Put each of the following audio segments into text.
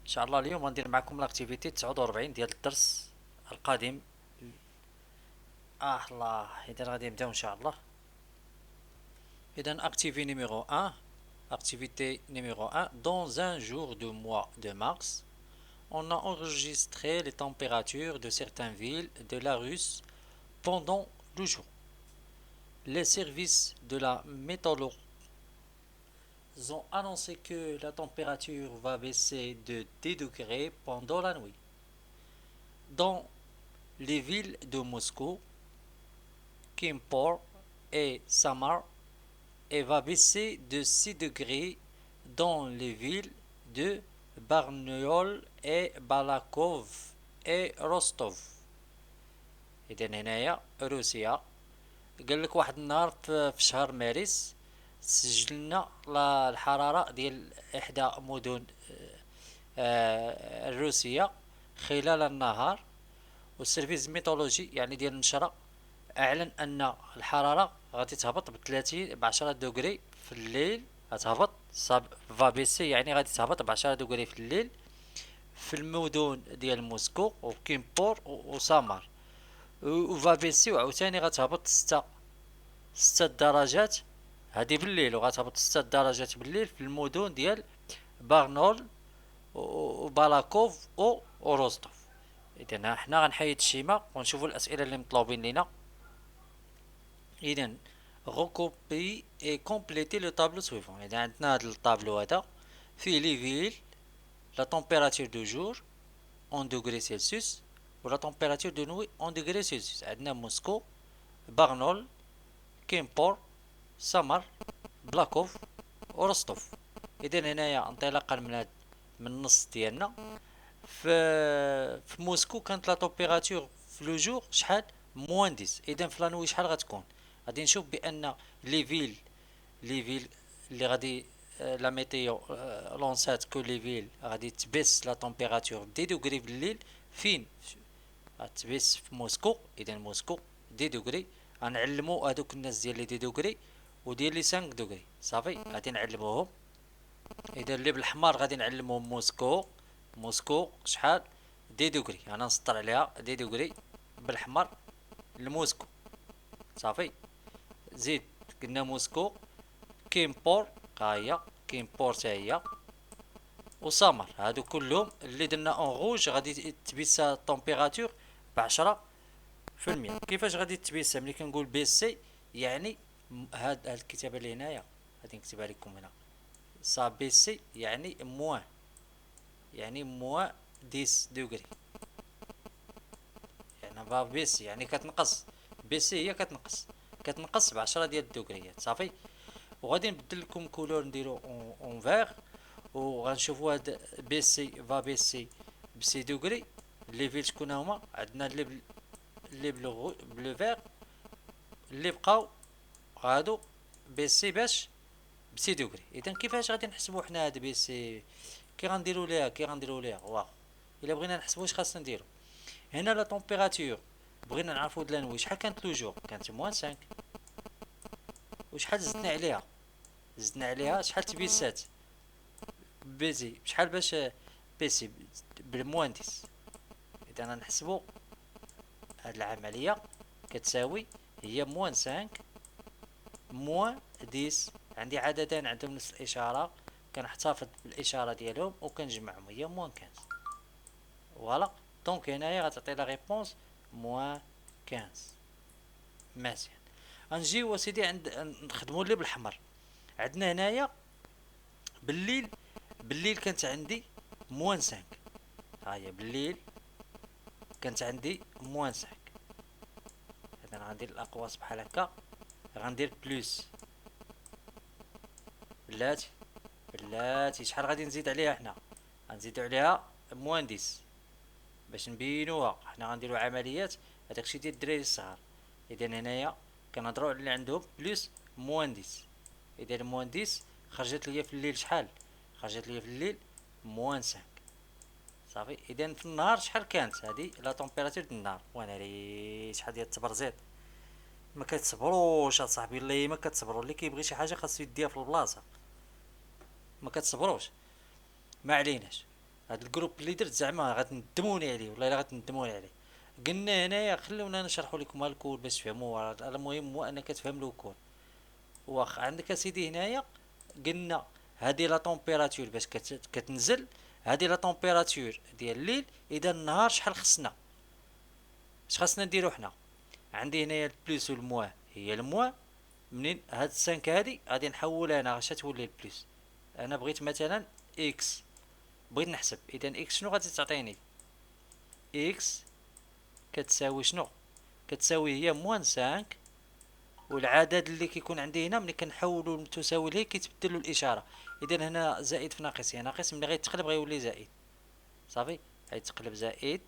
شاء الله اليوم غندير معكم لاكتيفيتي 49 ديال الدرس القادم. الله، اذا غادي نبداو ان شاء الله. اذا activité numéro 1. Activité numéro 1. Dans un jour du mois de mars, on a enregistré les températures de certaines villes de la Russe pendant le jour. Les services de la météorologie ont annoncé que la température va baisser de 10 degrés pendant la nuit. Dans les villes de Moscou, Kimpor et Samar, et va baisser de 6 degrés dans les villes de Barnaul et Balakov et Rostov. إذا هنايا روسيا قال لك واحد النهار في شهر مارس سجلنا الحرارة ديال إحدى مدن الروسية خلال النهار. والسيرفيس ميتولوجي يعني ديال النشرة اعلن ان الحراره غادي تهبط ب 30 ب 10 دوغري في الليل. غتهبط فابيسي يعني غادي تهبط ب 10 دوغري في الليل في المدن ديال موسكو وكيمبور وسامار. وفابيسي وعاوتاني غتهبط 6 درجات هادي بالليل، وغتهبط 6 درجات بالليل في المدن ديال بارنول وبالاكوف وروستوف. اذا حنا غنحيد الشيما ونشوفوا الاسئله اللي مطلوبين لينا. إذن recopier et compléter le tableau suivant. إذا عندنا هذا الطابلو هذا فيه لي فيل لا température دو جور en degrés Celsius و لا température de nuit en degrés Celsius. عندنا موسكو، باغنول، كيمبور، سمر، بلاكوف ورستوف. إذا هنايا انطلاقا من النص ديالنا في موسكو كانت لا température في لو جور شحال؟ موان 10. إذا في لا نوي شحال غتكون؟ غادي نشوف بان لي فيل اللي غادي لا ميتيو لونسات كو لي فيل غادي تبس لا تمبيراتور دي دوغري بالليل. فين غتبس؟ في موسكو. اذا موسكو دي دوغري. غنعلمو هادوك الناس ديال لي دي دوغري وديال لي 5 دوغري صافي غادي نعلموهم. اذا اللي بالاحمر غادي نعلموهم موسكو شحال؟ دي دوغري. انا نسطر عليها دي دوغري بالاحمر لموسكو صافي. زيد قلنا موسكو، كيمبور ها هي كيمبور تا هي وسامر. هادو كلهم اللي درنا اون روج غادي تبيسا التمبيراتور ب10 في المية. كيفاش غادي تبيسا؟ ملي كنقول بي سي يعني هاد الكتابه اللي هنايا غادي نكتبها لكم هنا. صا بي سي يعني موان، يعني موان 10 دوغري. يعني با بي سي يعني كتنقص. بي سي هي كتنقص ب10 ديال الدوغريات صافي. وغادي نبدل لكم كولور نديرو اون فيغ وغنشوفوا هاد بيسي فا بيسي بسي دوغري. لي فيل شكون هما؟ عندنا لي بلو فيغ اللي بقاو غادو بيسي باش بسي دوغري. اذا كيفاش غادي نحسبوا حنا هاد بيسي؟ كي غنديروا ليها واخ الا بغينا نحسبوا واش خاصنا نديرو؟ هنا لا طومبيراتور بغينا نعرفوا د لانوي شحال كانت لو كانت موان 5. وشحال زدنا عليها شحال تبيسات بيزي بشحال باش بيسي بالموان 10. اذا نحسبوا هاد العمليه كتساوي هي موان 5 موان 10. عندي عددين عندهم نفس الاشاره كنحتفظ بالاشاره ديالهم وكنجمعهم هي موان 15. فوالا دونك هنايا غتعطي لا ريبونس موان 15. مزيان. غنجيو اسيدي عند نخدمو اللي بالاحمر. عندنا هنايا بالليل كانت عندي موان 5. ها هي بالليل كانت عندي موان 5. اذا غندير الاقواس بحال هكا غندير بلوس. بلاتي شحال غادي نزيد عليها؟ حنا غنزيدو عليها موان 10 باش نبينوها. حنا غنديرو عمليات هداكشي ديال الدراري الصغار. اذا هنايا كنهضروا على اللي عندهم بلوس موان 10. اذا موان 10 خرجت ليا في الليل شحال؟ خرجت ليا في الليل موان 5 صافي. اذا في النهار شحال كانت؟ هذه لا طومبيراتور د النهار. وانا ري شحال ديال التبرزيط ما كتصبروش اصاحبي الله ما كتصبروا. اللي كيبغي شي حاجه خاصو يديها في البلاصه ما كتصبروش. ما عليناش. هاد الجروب اللي درت زعما غتندموني عليه، والله الا غتندموني عليه. قلنا هنايا خلونا نشرحوا لكم الكود باش تفهموا، المهم هو انك تفهم لو كود. واخ عندك اسيدي هنايا قلنا هادي لا طومبيراتور باش كتنزل، هادي لا طومبيراتور ديال الليل. اذا النهار شحال خصنا، اش خاصنا نديرو حنا؟ عندي هنايا البلوس والمواه، هي المواه. منين هاد السانك هادي غادي نحولها انا اش تولي البلوس. انا بغيت مثلا اكس، بغيت نحسب. اذا اكس شنو غادي تعطيني؟ اكس كتساوي شنو؟ كتساوي هي موان 5، والعدد اللي كيكون عندي هنا ملي كنحولو لتساوي ليه كيتبدل الاشاره. اذا هنا زائد في ناقص، هي ناقص، ملي غيتقلب غيولي زائد. صافي، غيتقلب زائد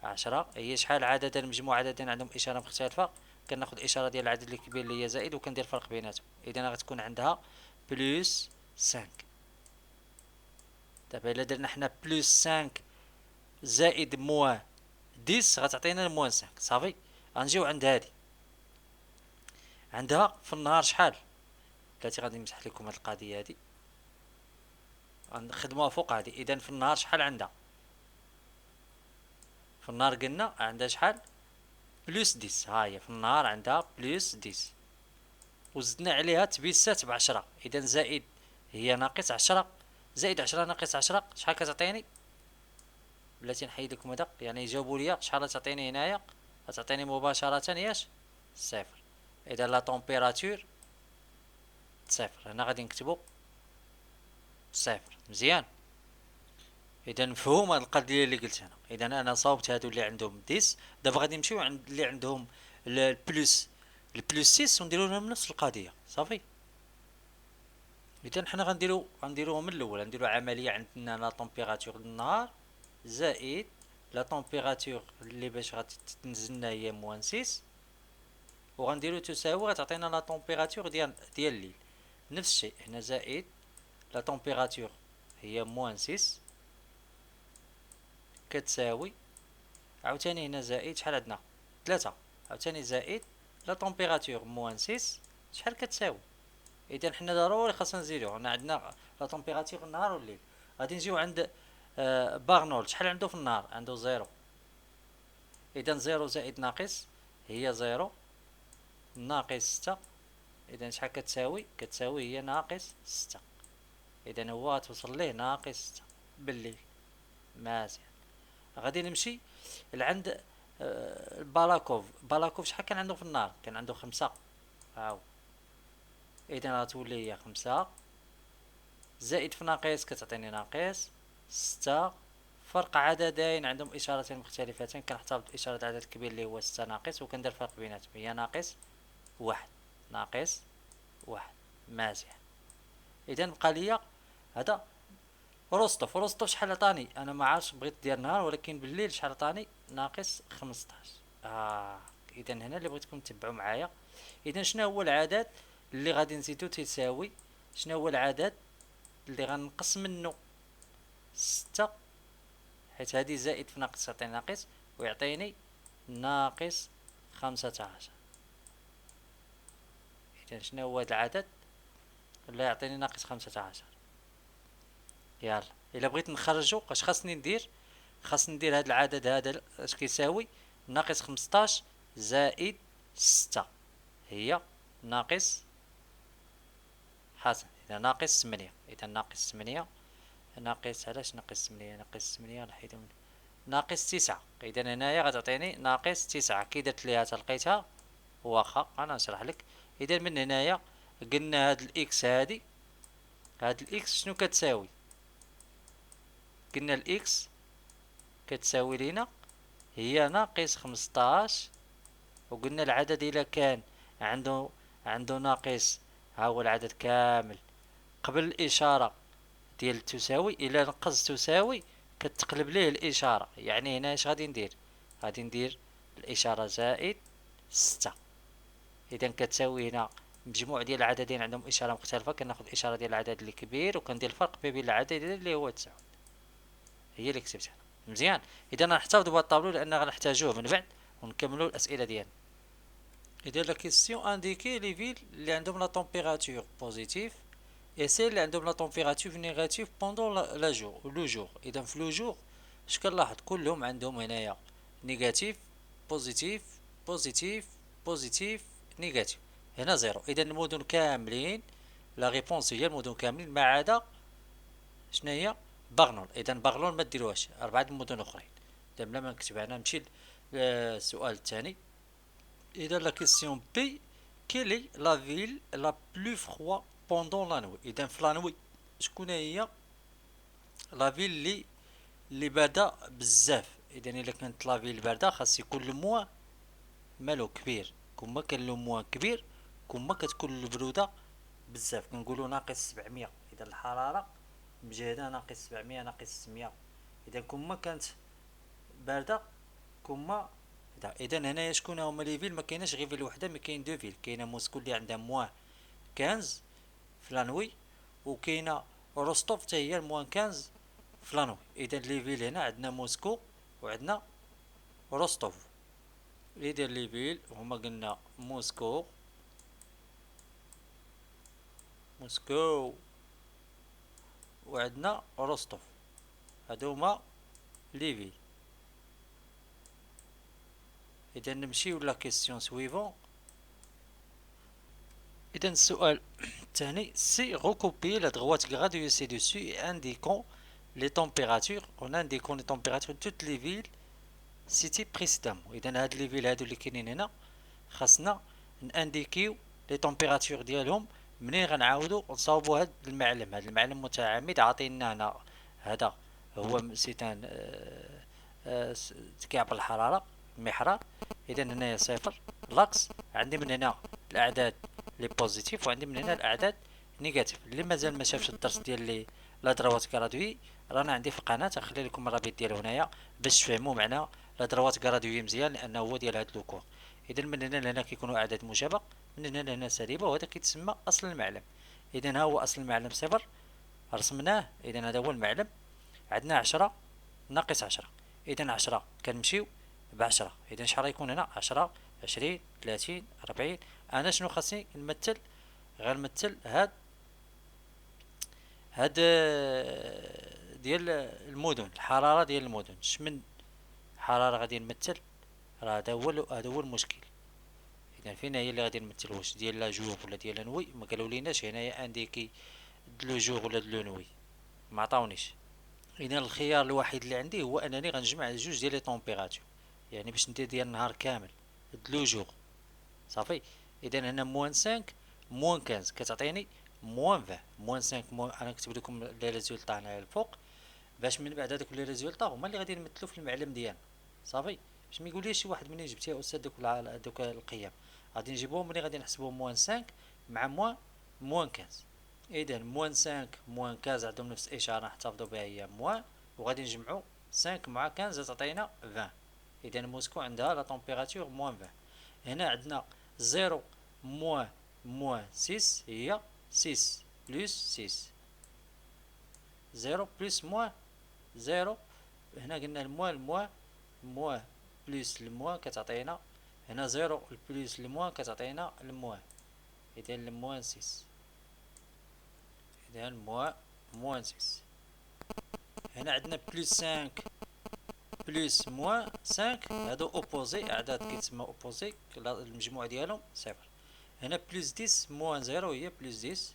10. هي شحال عددا مجموع عددين عندهم اشاره مختلفه، كناخذ الاشاره ديال العدد الكبير اللي هي زائد وكندير الفرق بيناتهم. اذا غتكون عندها بلس 5. دابا الا درنا حنا بلس 5 زائد موان 10 غتعطينا موان 5. صافي، غنجيو عند هادي، عندها في النهار شحال. بلاتي غادي نمسح لكم هاد القضيه هادي، غنخدموها فوق هادي. اذا في النهار شحال عندها؟ في النهار قلنا عندها شحال؟ بلس 10. ها هي في النهار عندها بلس 10، وزدنا عليها تبيسات ب10. اذا زائد هي ناقص 10 زائد 10 ناقص 10 شحال كتعطيني؟ بلاتي نحيد لكم هذا، يعني جاوبوا لي شحال تعطيني هنايا. غتعطيني مباشره ياش صفر. اذا لا طومبيراتور صفر، هنا غادي نكتبو صفر. مزيان، اذا مفهوم هاد القضيه اللي قلت انا. اذا انا صاوبت هادو اللي عندهم 10. دابا غادي نمشيو عند اللي عندهم البلوس، البلوس 6، ونديرو لهم نفس القضيه. صافي، اذا حنا غنديروهم من الاول. غنديرو عمليه عندنا لا طومبيراتور النهار زائد لا طومبيراتور اللي باش غتنزلنا هي موان 6، وغنديرو تساوي غتعطينا لا طومبيراتور ديال الليل. نفس الشيء هنا زائد لا طومبيراتور هي موان 6 كتساوي عاوتاني هنا زائد شحال عندنا 3، عاوتاني زائد لا طومبيراتور موان 6 شحال كتساوي. اذا حنا ضروري خاصنا نزيدو. هنا عندنا لا طومبيراتور النهار والليل. غادي نجيو عند بارنولد، شحال عنده في النهار؟ عنده 0. اذا 0 زائد ناقص هي 0 ناقص 6. اذا شحال كتساوي؟ كتساوي هي ناقص 6. اذا هو غتوصل ليه ناقص 6 بالليل. مزيان، غادي نمشي لعند بالاكوف. بالاكوف شحال كان عنده في النهار؟ كان عنده 5. هاو، اذا غتولي هي 5 زائد في ناقص كتعطيني ناقص 6. فرق عددين عندهم اشارتين مختلفتين، كنحتفظ باشاره العدد الكبير اللي هو 6 ناقص، وكندير الفرق بيناتهم هي ناقص 1. ناقص 1. مزيان، اذا بقى ليا هذا روستوف. روستوف شحال عطاني؟ انا ما عارفش، بغيت ديال نهار ولكن بالليل شحال عطاني؟ ناقص 15. اذا هنا اللي بغيتكم تتبعوا معايا. اذا شنو هو العدد اللي غادي نزيدو تساوي؟ شنو هو العدد اللي غنقص منه 6؟ حيت هادي زائد في ناقص يعطيني ناقص، ويعطيني ناقص 15. اذا شنو هو هذا العدد اللي يعطيني ناقص 15؟ يلا الا بغيت نخرجو اش خاصني ندير؟ خاصني ندير هذا العدد هذا اش كيساوي؟ ناقص 15 زائد 6 هي ناقص حسن. اذا ناقص 8. اذا ناقص 8 ناقص، علاش ناقص 8؟ ناقص 8 نحيدو ناقص 9. اذا هنايا غتعطيني ناقص 9. كي درت ليها تلقيتها، واخا انا نشرح لك. اذا من هنايا قلنا هاد الاكس هادي، هاد الاكس شنو كتساوي؟ قلنا الاكس كتساوي لينا هي ناقص 15. وقلنا العدد الا كان عنده ناقص، ها هو العدد كامل قبل الاشاره ديال تساوي، الى نقص تساوي كتقلب ليه الاشاره. يعني هنا اش غادي ندير؟ غادي ندير الاشاره زائد 6. اذا كتساوي هنا مجموع ديال العددين عندهم اشاره مختلفه، كناخذ الاشاره ديال العدد الكبير وكندير الفرق بين العدد اللي هو 9. هي اللي كتبتها. مزيان، اذا نحتفظوا بهذا الطابلو لان غنحتاجوه من بعد ونكملوا الاسئله ديالنا. اذا لا كيسيون انديكي لي فيل اللي عندهم لا طومبيراتور بوزيتيف et c'est اللي عندهم لا تمبيراتور نيجاتيف بوندون لا جور لو جور. اذا في لو جور اش كنلاحظ كلهم عندهم هنايا نيجاتيف بوزيتيف بوزيتيف بوزيتيف نيجاتيف، هنا زيرو. اذا المدن كاملين لا ريبونس هي المدن كاملين ما عدا شناهي باغنول. اذا باغنول ما ديروهاش، 4 المدن اخرين. اذا بلا ما نكتب انا نمشي للسؤال الثاني. اذا لا كيسيون بي كيلي لا فيل لا بلو فروا بوندون لا نوي. اذا في لا نوي شكون هي لا فيل اللي بارده بزاف؟ اذا الا كانت لا فيل بارده خاص يكون الموا مالو كبير. كون كان لو موان كبير كون كتكون البروده بزاف. كنقولوا ناقص 700. اذا الحراره مجهده ناقص 700 ناقص 600. اذا كون كانت بارده كون اذا هنايا شكون هما لي فيل؟ ما كايناش غير فيل وحده، ما كاين دو فيل. كاينه موسكو اللي عندها موان 15 في لانوي، وكاينه روستوف حتى هي موان 15 في لانوي. اذا لي فيل هنا عندنا موسكو وعندنا روستوف. يدير لي فيل هما قلنا موسكو موسكو وعندنا روستوف. هادو هما لي فيل. اذا نمشيو لا كيسيون سويفون. اذا السؤال الثاني سي recopier la droite graduée ci-dessus et indiquons les températures. On indiquons les températures de toutes les villes citées précédemment. اذا هاد لي فيل هادو اللي كاينين هنا خاصنا نانديكيو لي طومبيراتور ديالهم منين غنعاودو نصاوبو هاد المعلم. هاد المعلم متعامد عاطينا هنا هذا هو سيتان تكعب الحرارة المحرار. اذا هنايا صفر لاكس. عندي من هنا الاعداد لي بوزيتيف وعندي من هنا الاعداد نيجاتيف. اللي مازال ما شافش الدرس ديال لي لا دروات كرادوي رانا عندي في القناه، نخلي لكم الرابط ديالو هنايا باش تفهموا معنى لا دروات كرادوي مزيان، لانه هو ديال هاد لو كور. اذا من هنا لهنا كيكونوا اعداد موجبه، من هنا لهنا سالبه، وهذا كيتسمى اصل المعلم. اذا ها هو اصل المعلم صفر رسمناه. اذا هذا هو المعلم. عندنا 10 ناقص 10. اذا 10 كنمشيو ب10. اذا شحال غيكون هنا 10 20 30 40. انا شنو خاصني نمثل؟ غنمثل هاد ديال المدن، الحراره ديال المدن. شمن حراره غادي نمثل؟ راه هذا هو المشكل. اذا فين هي اللي غادي نمثل؟ واش ديال لا جوغ ولا ديال لا نوي؟ ما قالوا ليناش هنايا انديكي دلو جوغ ولا دلو نوي، ما عطاونيش. اذا الخيار الوحيد اللي عندي هو انني غنجمع جوج ديال لي طومبيراتور، يعني باش ندير ديال النهار كامل دلو جوغ صافي. اذا هنا موان 5 موان 15 كتعطيني موان 20. موان 5 موان، انا كتب لكم لي ريزولطا هنايا الفوق باش من بعد هذوك لي ريزولطا هما اللي غادي نمثلو في المعلم ديالنا صافي. باش ما يقوليش شي واحد منين جبتي يا استاذ دوك القيم، غادي نجيبوهم ملي غادي نحسبوهم موان 5 مع موان 15. اذا موان 5 موان 15 عندهم نفس الاشاره نحتفظوا بها هي موان، وغادي نجمعوا 5 مع 15 تعطينا 20. اذا موسكو عندها لا طومبيراتور موان 20. هنا عندنا 0 موان 6 هي 6 بلس 6. 0 بلس موان 0. هنا قلنا الموان بلس الموان كتعطينا هنا 0 بلس الموان كتعطينا الموان. اذا الموان 6. اذا موان 6. هنا عندنا بلس 5 بلس موان 5 هادو اوبوزي، اعداد كيتسمى اوبوزي المجموع ديالهم صفر. هنا بلس 10 موان 0 هي بلس 10.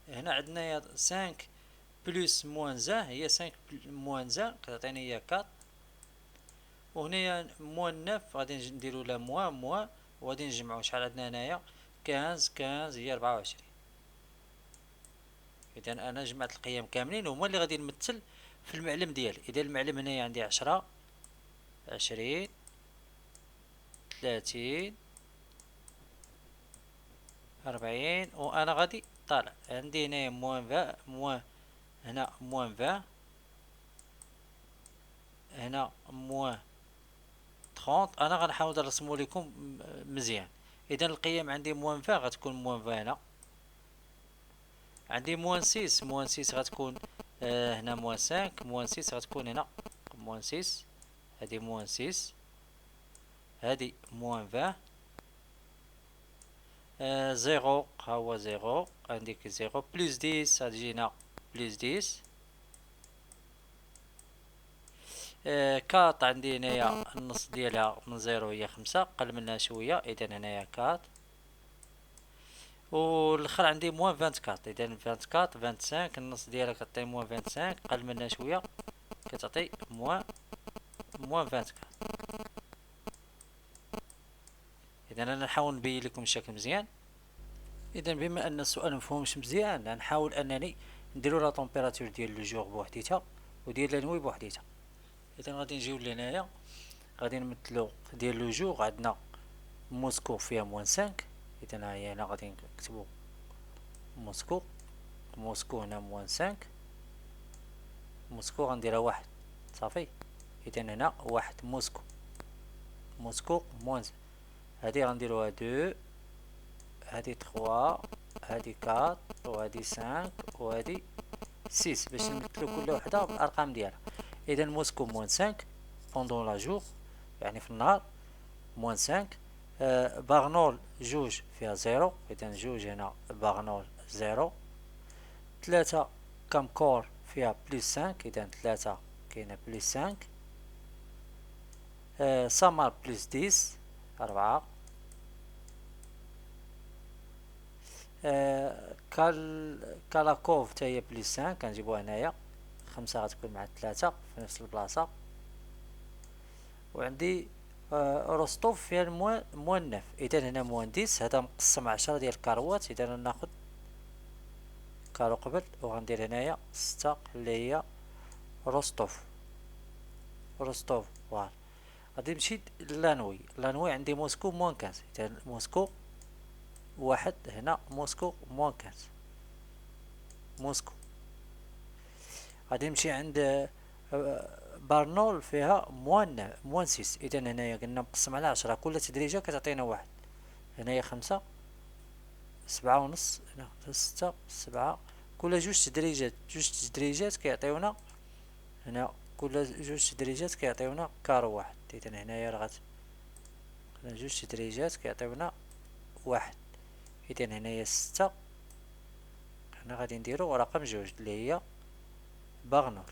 هنا عندنا 5 بلس موان زان هي 5 موان زان كتعطينا هي 4. وهنايا موان 9 غادي نديرو لها موان وغادي نجمعو شحال عندنا هنايا 15 هي 24. اذا انا جمعت القيم كاملين هما اللي غادي نمثل في المعلم ديالي. اذا المعلم هنايا عندي 10 20 30 40 وانا غادي طالع. عندي هنايا موان هنا موان 20 هنا موان 30. انا غنحاول نرسمو لكم مزيان. اذا القيم عندي موان 20 غتكون موان 20 هنا. عندي موان 6 غتكون هنا موان 5. موان 6 غتكون هنا موان 6. هادي موان 6 هادي موان 20. زيرو ها هو زيرو، عندك زيرو بلوس ديس غتجينا بلوس ديس. كاط عندي هنايا النص ديالها من زيرو هي خمسة، قل منها شوية، اذا هنايا كاط. والاخر عندي موان فانتكاط، اذا فانتكاط فانتسانك النص ديالها كتعطي موان فانتسانك، قل منها شوية كتعطي موان فانتكاط. اذا انا نحاول نبين لكم الشكل مزيان. اذا بما ان السؤال مفهومش مزيان غنحاول انني نديرو لا طومبيراتور ديال لو جور بوحديتها وديال لا نوي بوحديتها. اذا غادي نجيو لهنايا غادي نمثلو ديال لو جور، عندنا موسكو فيها موان سانك، اذا ها هي هنا غادي نكتبو موسكو. موسكو هنا موان سانك، موسكو غنديرها واحد صافي. اذا هنا واحد موسكو، موسكو موان هادي غنديروها دو، هادي تخوا، هادي كات، وهادي سانك، وهادي سيس، باش نمثلو كل وحدة بالارقام ديالها. اذا موسكو موان سانك بوندون لا جور يعني في النهار، موان سانك. باغنول جوج فيها زيرو، اذا جوج هنا باغنول زيرو. تلاتة كامكور فيها بليس سانك، اذا تلاتة كاينة بليس سانك. سامار بليس ديس ربعة. كالاكوف تاهي بليس سانك كنجيبوها هنايا، خمسة غتكون مع تلاتة في نفس البلاصة. وعندي روستوف فيها موان ناف، اذا هنا موان ديس، هذا مقسم عشرة ديال الكاروات، اذا ناخد كارو قبل وغندير هنايا ستة اللي هي روستوف. روستوف فوالا. غادي نمشي لانوي، لانوي عندي موسكو موان كاز، اذا موسكو واحد هنا موسكو موان كاز موسكو. غادي نمشي عند بارنول فيها موان سيس، اذا هنايا قلنا مقسم على عشرة، كل تدريجة كتعطينا واحد. هنايا خمسة، سبعة ونص، هنا ستة، سبعة، كل جوج تدريجات كيعطيونا هنا، كل جوج تدريجات كيعطيونا كارو واحد. اذا هنايا راه جوج تدريجات كيعطيونا واحد، اذا هنايا ستة، هنا غادي نديرو رقم جوج اللي هي باغنول.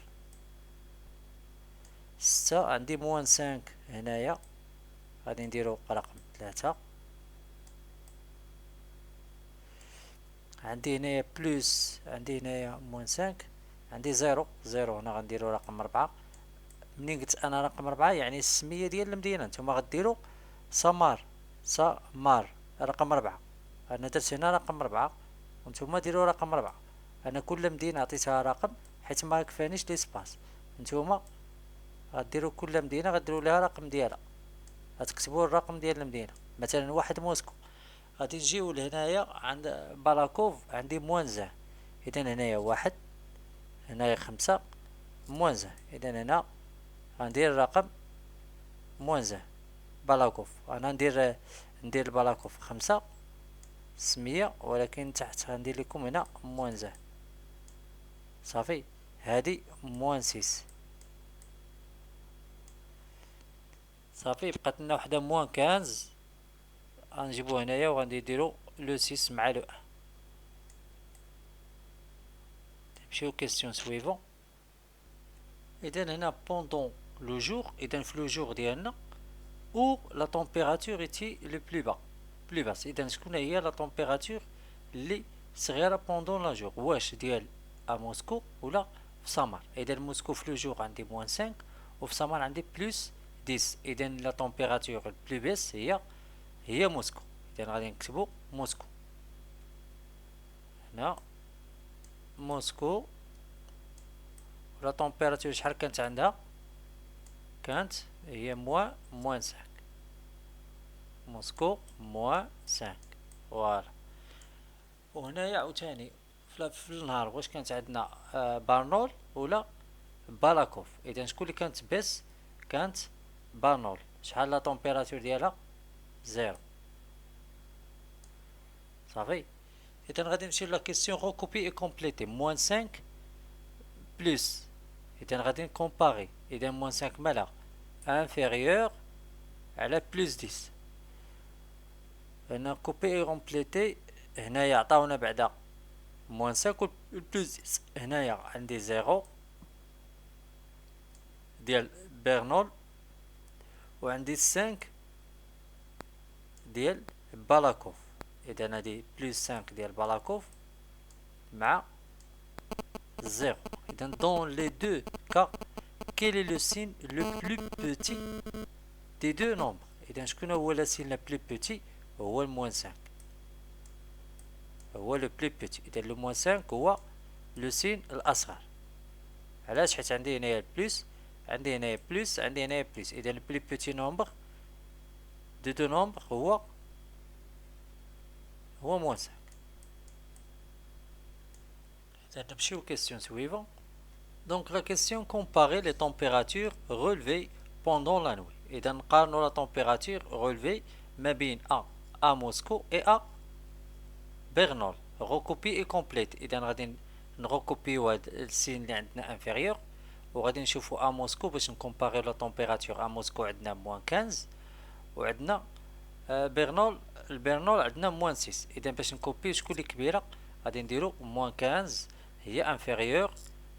ستة عندي موان سانك هنايا، غادي نديرو رقم ثلاثة. عندي هنايا بلوس، عندي هنايا موان سانك، عندي زيرو، زيرو هنا غنديرو رقم ربعة. منين قلت انا رقم ربعة يعني السمية ديال المدينة، نتوما غديرو سمار، سمار رقم ربعة. انا درت هنا رقم ربعة وانتوما ديرو رقم ربعة، انا كل مدينة عطيتها رقم حيت ما كفانيش ليسباس. نتوما غديرو كل مدينة غديرو لها رقم ديالها، غتكتبوا الرقم ديال المدينة. مثلا واحد موسكو، غادي نجيو لهنايا عند بالاكوف عندي موان زان، اذا هنايا واحد، هنايا خمسة موان زان، اذا هنا غندير الرقم موان زان بالاكوف. انا ندير بالاكوف خمسة سمية، ولكن تحت غندير لكم هنا موان زان صافي. هادي موان سيس صافي، بقات لنا وحده موان كانز، غنجيبو هنايا وغنديرو لو سيس مع لو ان. نمشيو كيستيون سويفون. اذا هنا بوندون لو جور، اذا في لو جور ديالنا او لا طومبيراتور ايتي لو بلو با بلو باس، اذا شكون هي لا طومبيراتور اللي صغيره بوندون لا جور، واش ديال ا موسكو ولا في سامار. اذا موسكو في لو جور عندي موان 5 وفي سامار عندي بلوس 10، اذا لا طومبيراتور البلو باس هي موسكو. اذا غادي نكتبو موسكو هنا، موسكو. لا طومبيراتور شحال كانت عندها؟ كانت هي موان 5، موسكو موان 5 فوالا. وهنايا عاوتاني في النهار واش كانت عندنا بارنول ولا بالاكوف. اذا شكون اللي كانت بس؟ كانت بارنول. شحال لا طومبيراتور ديالها؟ زيرو صافي. اذا غادي نمشيو لا كيسيون ريكوبي اي كومبليتي موان 5 بلس. اذا غادي نكومباري، اذا موان 5 مالها انفيريور على بلس 10. هنا كوبي اي كومبليتي، هنايا عطاونا بعدا موان 5 بلوس هنايا عندي زيرو ديال بيرنول، وعندي 5 ديال بالاكوف. اذا هادي بلوس 5 ديال بالاكوف مع زيرو. اذا دون لي دو كا quel est le signe le plus petit des deux nombres؟ اذا شكون هو لا سين لا بلو بوتي؟ هو الموان 5، هو لو بلو بوتي. اذا لو موان 5 هو لو سين الاصغر. علاش؟ حيت عندي هنايا بلوس، عندي هنايا بلوس، عندي هنايا بلوس. اذا البلو بوتي نومبر دو نومبر هو موان 5. اذا نمشيو كيسيون سويفون. Donc la question comparer les températures relevées pendant la nuit. إذا نقارنوا la température relevée ما بين à Moscou et à Bernol. Recopie et complète. إذا غادي نركوبيو هاد السين اللي عندنا inférieur، وغادي نشوفو à Moscou باش نكومباريو la température. à Moscou عندنا موان 15 وعندنا بيرنول، البيرنول عندنا موان 6. إذا باش نكوبيو شكون اللي كبيرة غادي نديرو موان 15 هي inférieur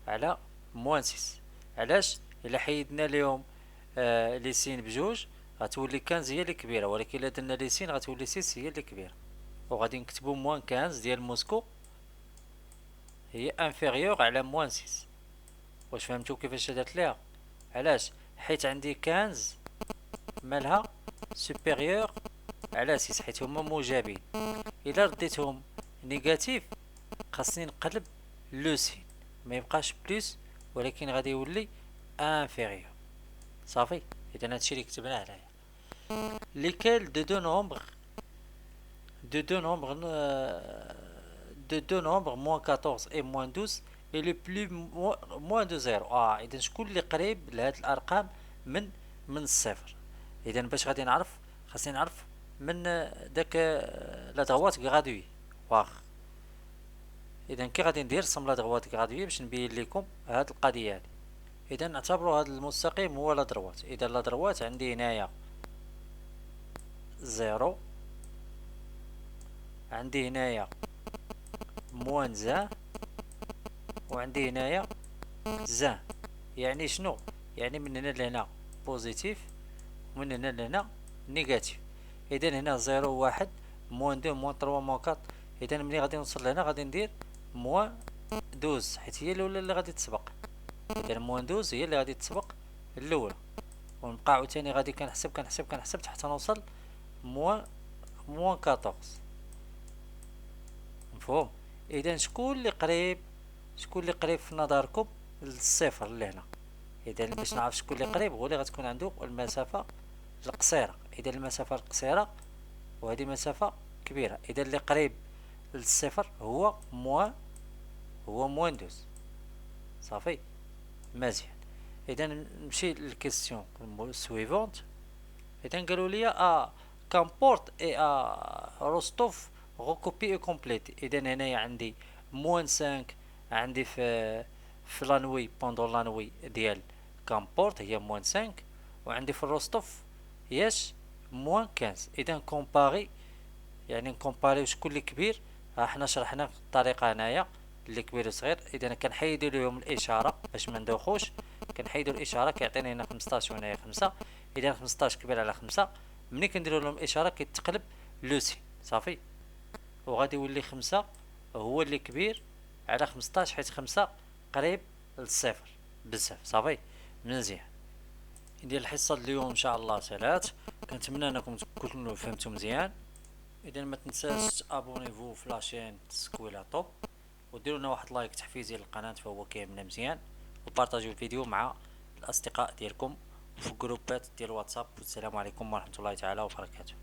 على موان 6. علاش؟ الا حيدنا ليهم لي سين بجوج غتولي 15 هي اللي كبيره، ولكن الا درنا لي سين غتولي 6 هي اللي كبيره. وغادي نكتبو موان 15 ديال موسكو هي انفيريور على موان 6. واش فهمتو كيفاش درت ليها؟ علاش؟ حيت عندي 15 مالها سوبيريور على 6 حيت هما موجبين. الا رديتهم نيجاتيف خاصني نقلب لو سين، ما يبقاش بليس ولكن غادي يولي انفيريور. صافي. اذا هادشي اللي كتبناه هنايا. ليكيل دو نومبر موان 14 اي موان 12 اي لو بلو موان دو زيرو. اذا شكون اللي قريب لهاد الارقام من الصفر؟ اذا باش غادي نعرف خاصني نعرف من داك لا دغوات غرادوي. واخ اذا كي غادي ندير رسم لا دغوات غرادوي باش نبين لكم هاد القضيه هادي. اذا نعتبروا هذا المستقيم هو لا دروات. اذا لا دروات عندي هنايا زيرو، عندي هنايا موان زان، وعندي هنايا زان. يعني شنو؟ يعني من هنا لهنا بوزيتيف ومن هنا لهنا نيجاتيف. اذا هنا زيرو واحد موان دو موان تروا موان كات. اذا ملي غادي نوصل لهنا غادي ندير موان دوز حيت هي الاولى اللي غادي تسبق. اذا موان دوز هي اللي غادي تسبق الاولى، ونبقى عاوتاني غادي كنحسب حتى نوصل موان 14. مفهوم؟ اذا شكون اللي قريب في نظركم للصفر لهنا؟ اذا باش نعرف شكون اللي قريب هو اللي غتكون عنده المسافه القصيره. اذا المسافه القصيره وهذه مسافه كبيره، اذا اللي قريب للصفر هو موان 12. صافي مزيان. اذا نمشي للكيسيون سويفونت. اذا قالوا لي كامبورت اي روستوف غوكوبي اي كومبليتي. اذا هنايا عندي موان 5 عندي في لانوي بوندون لانوي ديال كامبورت هي موان 5، وعندي في روستوف ياش موان 15. اذا كومباري يعني نكومباريو شكون اللي كبير. حنا شرحنا الطريقه هنايا اللي كبير وصغير. اذا كنحيدو ليهم الاشاره باش ما ندوخوش، كنحيدو الاشاره كيعطيني هنا 15 وهنايا 5. اذا 15 كبير على 5، ملي كنديرو لهم الاشاره كيتقلب لو سين. صافي. وغادي يولي 5 هو اللي كبير على 15 حيت 5 قريب للصفر بزاف. صافي مزيان. ديال الحصه اليوم ان شاء الله سالات. كنتمنى انكم تكونوا فهمتوا مزيان. اذا ما تنساش ابونيفو في لاشين سكويلا توب، وديروا لنا واحد لايك تحفيزي للقناه فهو كيهمنا مزيان، وبارطاجيو الفيديو مع الاصدقاء ديالكم في الجروبات ديال الواتساب. والسلام عليكم ورحمه الله تعالى وبركاته.